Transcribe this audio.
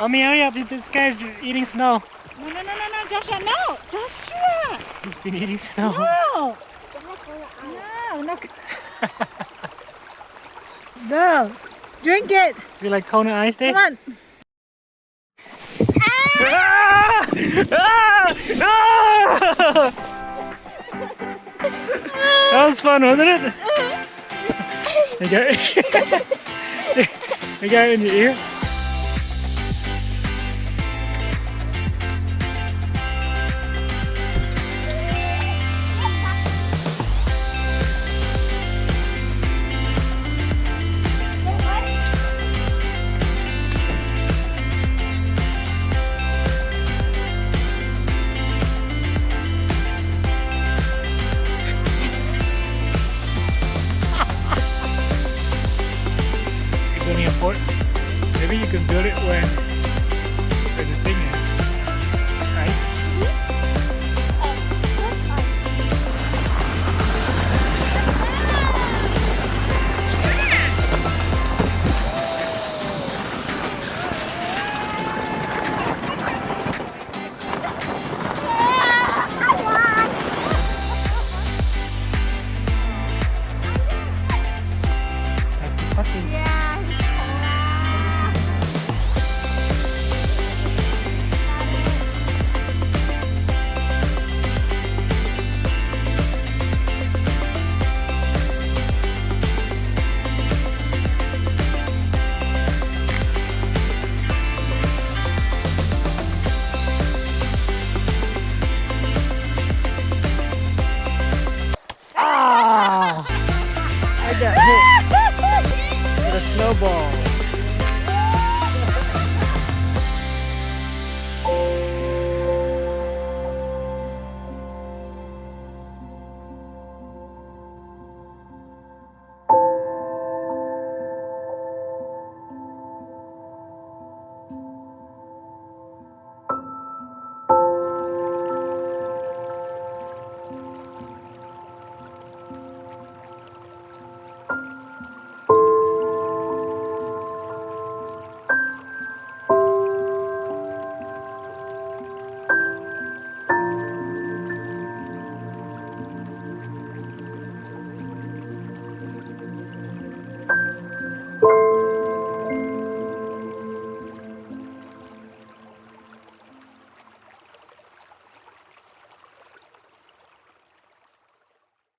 Mommy, hurry up. This guy's eating snow. No, Joshua, no! Joshua! He's been eating snow. No! No. No. Drink it. Is it like Kona Ice Day? Come on. Ah! Ah! Ah! That was fun, wasn't it? You got you got it in your ear? Building a fort. Maybe you can build it when